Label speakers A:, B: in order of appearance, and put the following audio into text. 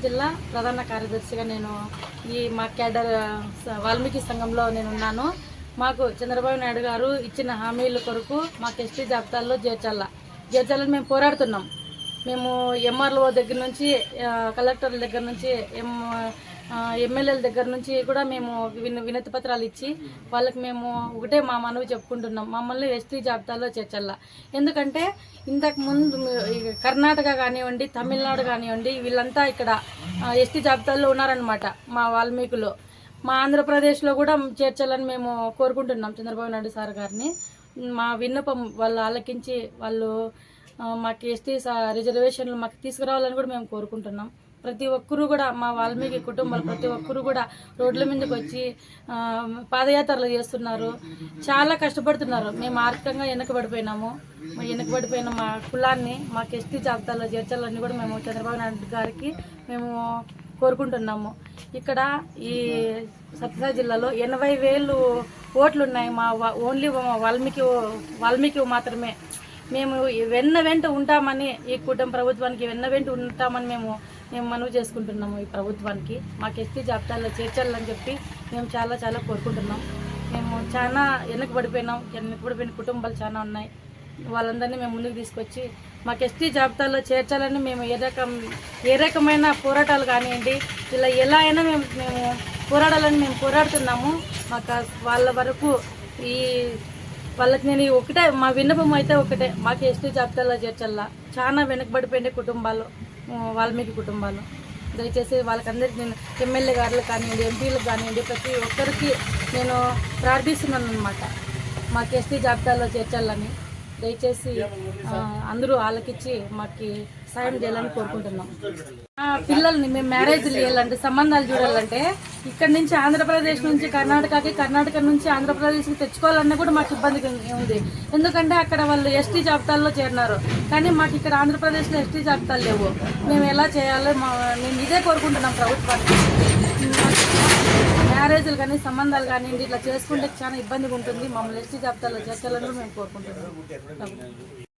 A: జిల్లా ప్రధాన కార్యదర్శిగా నేను ఈ మా క్యాడర్ వాల్మీకి సంఘంలో నేను ఉన్నాను. మాకు చంద్రబాబు నాయుడు గారు ఇచ్చిన హామీల కొరకు మాకు ఎస్టీ జాబితాల్లో చేర్చాలని మేము పోరాడుతున్నాం. మేము ఎంఆర్ఓ దగ్గర నుంచి కలెక్టర్ల దగ్గర నుంచి ఎమ్మెల్యేల దగ్గర నుంచి కూడా మేము వినతి పత్రాలు ఇచ్చి వాళ్ళకి మేము ఒకటే మా మనవి చెప్పుకుంటున్నాం, మమ్మల్ని ఎస్టీ జాబితాలో చేర్చాల. ఎందుకంటే ఇంతకు ముందు కర్ణాటక కానివ్వండి, తమిళనాడు కానివ్వండి, వీళ్ళంతా ఇక్కడ ఎస్టీ జాబితాలో ఉన్నారనమాట. మా వాల్మీకులు మా ఆంధ్రప్రదేశ్లో కూడా చేర్చాలని మేము కోరుకుంటున్నాం చంద్రబాబు నాయుడు సార్ గారిని. మా విన్నపం వాళ్ళు ఆలకించి వాళ్ళు మాకు ఎస్టీ రిజర్వేషన్లు మాకు తీసుకురావాలని కూడా మేము కోరుకుంటున్నాం. ప్రతి ఒక్కరూ కూడా మా వాల్మీకి కుటుంబాలు ప్రతి ఒక్కరూ కూడా రోడ్ల మీదకి వచ్చి పాదయాత్రలు చేస్తున్నారు, చాలా కష్టపడుతున్నారు. మేము ఆర్థికంగా వెనకబడిపోయినాము. వెనకబడిపోయిన మా కులాన్ని మాకు ఎస్టీ జాబితాలో చేర్చాలని కూడా మేము చంద్రబాబు నాయుడు గారికి మేము కోరుకుంటున్నాము. ఇక్కడ ఈ సత్యసాయి జిల్లాలో 80,000 ఓట్లు ఉన్నాయి. మా ఓన్లీ వాల్మీకి మాత్రమే. మేము వెంట ఉంటామని ఈ కుటుంబ ప్రభుత్వానికి వెంట ఉంటామని మేము మనవి చేసుకుంటున్నాము. ఈ ప్రభుత్వానికి మాకు ఎస్టీ జాబితాలో చేర్చాలని చెప్పి మేము చాలా కోరుకుంటున్నాం. మేము చాలా వెనకబడిపోయిన కుటుంబాలు చాలా ఉన్నాయి. వాళ్ళందరినీ మేము ముందుకు తీసుకొచ్చి మాకు ఎస్టీ జాబితాలో చేర్చాలని మేము ఏ రకమైన పోరాటాలు కానివ్వండి, ఇలా ఎలా అయినా మేము పోరాడాలని మేము పోరాడుతున్నాము. మాకు వాళ్ళ వరకు వాళ్ళకి నేను ఒకటే మా విన్నపం అయితే ఒకటే, మాకు ఎస్టీ జాబితాలో చేర్చాల. చాలా వెనకబడిపోయిన కుటుంబాలు వాల్మీకి కుటుంబాలు. దయచేసి వాళ్ళకందరికీ నేను ఎమ్మెల్యే గారులు కానివ్వండి, ఎంపీలకు కానివ్వండి, ప్రతి ఒక్కరికి నేను ప్రార్థిస్తున్నాను అనమాట, మాకు ఎస్టీ జాబితాలో చేర్చాలని. దయచేసి అందరూ ఆలకించి మాకు సాయం చేయాలని కోరుకుంటున్నాం. పిల్లల్ని మేము మ్యారేజ్లు చేయాలంటే, సంబంధాలు చూడాలంటే ఇక్కడ నుంచి ఆంధ్రప్రదేశ్ నుంచి కర్ణాటక నుంచి ఆంధ్రప్రదేశ్కి తెచ్చుకోవాలన్నా కూడా మాకు ఇబ్బంది ఉంది. ఎందుకంటే అక్కడ వాళ్ళు ఎస్టీ జాబితాల్లో చేరినారు, కానీ మాకు ఇక్కడ ఆంధ్రప్రదేశ్లో ఎస్టీ జాబితాలు లేవు. మేము ఎలా చేయాలో మేము ఇదే కోరుకుంటున్నాం ప్రభుత్వానికి. మ్యారేజ్లు కానీ సంబంధాలు కానీ ఇట్లా చేసుకుంటే చాలా ఇబ్బందిగా ఉంటుంది. మమ్మల్ని ఎస్టీ జాబితాలో చేర్చాలని మేము కోరుకుంటున్నాం.